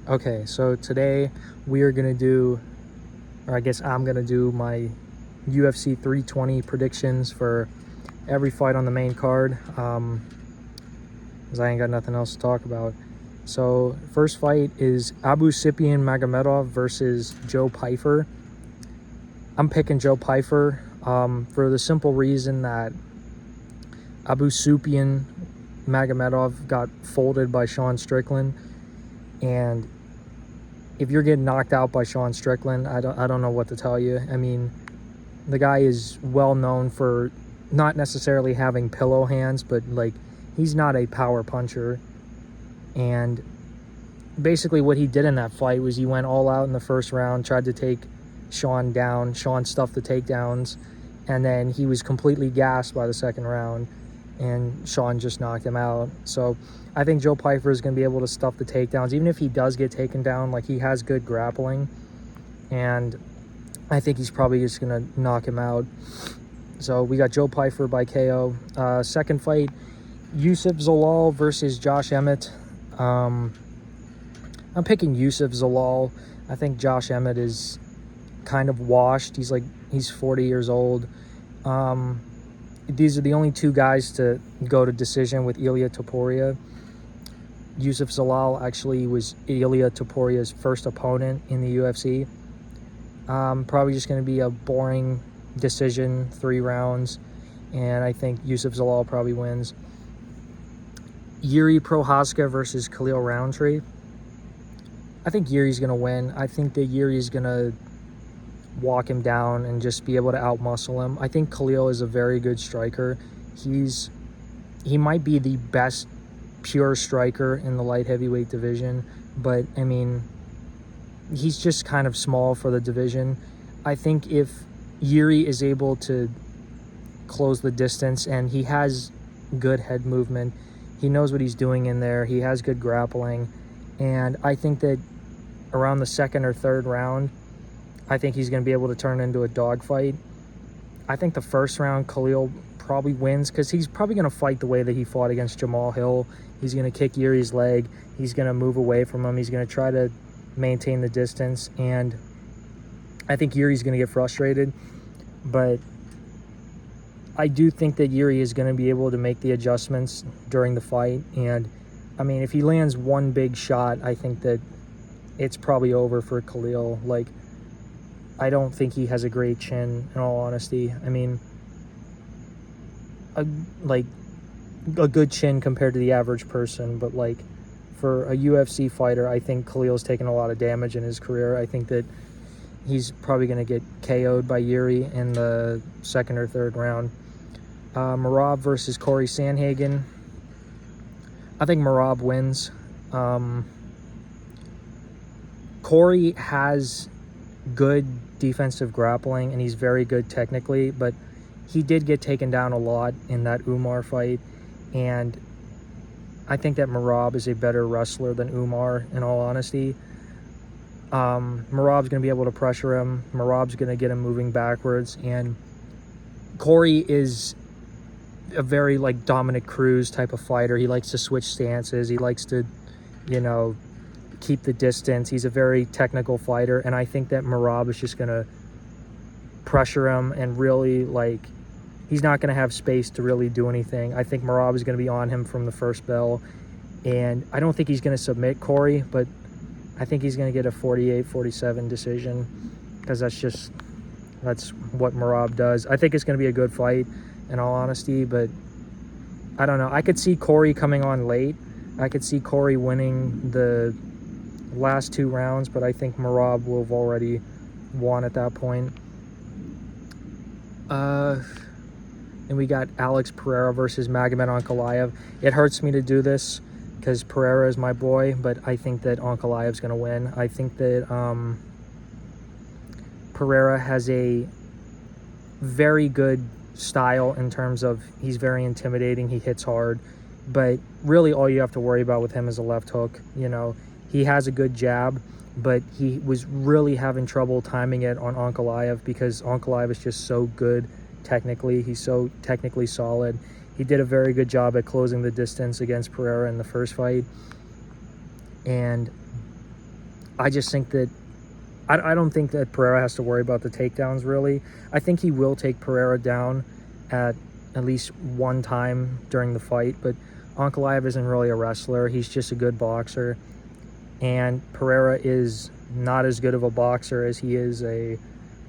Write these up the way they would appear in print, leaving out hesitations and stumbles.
Okay, so today we are going to do, or I guess I'm going to do my UFC 320 predictions for every fight on the main card, because I ain't got nothing else to talk about. So first fight is Abusipyan Magomedov versus Joe Pyfer. I'm picking Joe Pyfer for the simple reason that Abusipyan Magomedov got folded by Sean Strickland, and if you're getting knocked out by Sean Strickland, I don't know what to tell you. I mean, the guy is well known for not necessarily having pillow hands, but like he's not a power puncher. And basically what he did in that fight was he went all out in the first round, tried to take Sean down. Sean stuffed the takedowns, and then he was completely gassed by the second round, and Sean just knocked him out. So I think Joe Pyfer is going to be able to stuff the takedowns. Even if he does get taken down, like, he has good grappling, and I think he's probably just going to knock him out. So we got Joe Pyfer by KO. Second fight, Yusuf Zalal versus Josh Emmett. I'm picking Yusuf Zalal. I think Josh Emmett is kind of washed. He's 40 years old. These are the only two guys to go to decision with Ilia Topuria. Yusuf Zalal actually was Ilia Topuria's first opponent in the UFC. Probably just going to be a boring decision, 3 rounds, and I think Yusuf Zalal probably wins. Yuri Prohaska versus Khalil Roundtree. I think Yuri's going to win. I think that Yuri's going to walk him down and just be able to outmuscle him. I think Khalil is a very good striker. He might be the best pure striker in the light heavyweight division, but I mean, he's just kind of small for the division. I think if Yuri is able to close the distance, and he has good head movement, he knows what he's doing in there, he has good grappling, and I think that around the second or third round, I think he's going to be able to turn into a dogfight. I think the first round, Khalil probably wins because he's probably going to fight the way that he fought against Jamal Hill. He's going to kick Yuri's leg. He's going to move away from him. He's going to try to maintain the distance. And I think Yuri's going to get frustrated. But I do think that Yuri is going to be able to make the adjustments during the fight. And, I mean, if he lands one big shot, I think that it's probably over for Khalil. Like, I don't think he has a great chin, in all honesty. I mean, a good chin compared to the average person, but like for a UFC fighter, I think Khalil's taken a lot of damage in his career. I think that he's probably going to get KO'd by Yuri in the second or third round. Merab versus Corey Sandhagen. I think Merab wins. Corey has good defensive grappling, and he's very good technically, but he did get taken down a lot in that Umar fight, and I think that Merab is a better wrestler than Umar, in all honesty. Merab's going to be able to pressure him. Merab's going to get him moving backwards, and Corey is a very, like, Dominic Cruz type of fighter. He likes to switch stances. He likes to, keep the distance. He's a very technical fighter, and I think that Merab is just going to pressure him and really, like, he's not going to have space to really do anything. I think Merab is going to be on him from the first bell, and I don't think he's going to submit Corey, but I think he's going to get a 48-47 decision, because that's what Merab does. I think it's going to be a good fight, in all honesty, but I don't know. I could see Corey coming on late. I could see Corey winning the last 2 rounds, but I think Merab will have already won at that point. And we got Alex Pereira versus Magomed Ankalaev. It hurts me to do this because Pereira is my boy, but I think that Ankalaev's going to win. I think that Pereira has a very good style in terms of he's very intimidating, he hits hard, but really all you have to worry about with him is a left hook. He has a good jab, but he was really having trouble timing it on Ankalaev because Ankalaev is just so good technically. He's so technically solid. He did a very good job at closing the distance against Pereira in the first fight. And I just think that I don't think that Pereira has to worry about the takedowns, really. I think he will take Pereira down at least one time during the fight, but Ankalaev isn't really a wrestler. He's just a good boxer, and Pereira is not as good of a boxer as he is a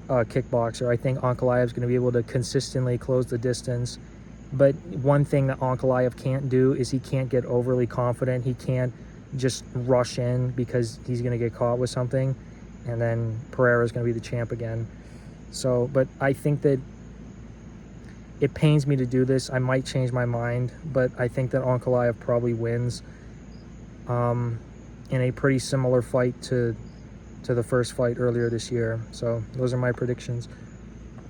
kickboxer. I think Ankalaev is going to be able to consistently close the distance, but one thing that Ankalaev can't do is he can't get overly confident. He can't just rush in because he's going to get caught with something, and then Pereira is going to be the champ again. So, but I think that it pains me to do this. I might change my mind, but I think that Ankalaev probably wins in a pretty similar fight to the first fight earlier this year. So those are my predictions.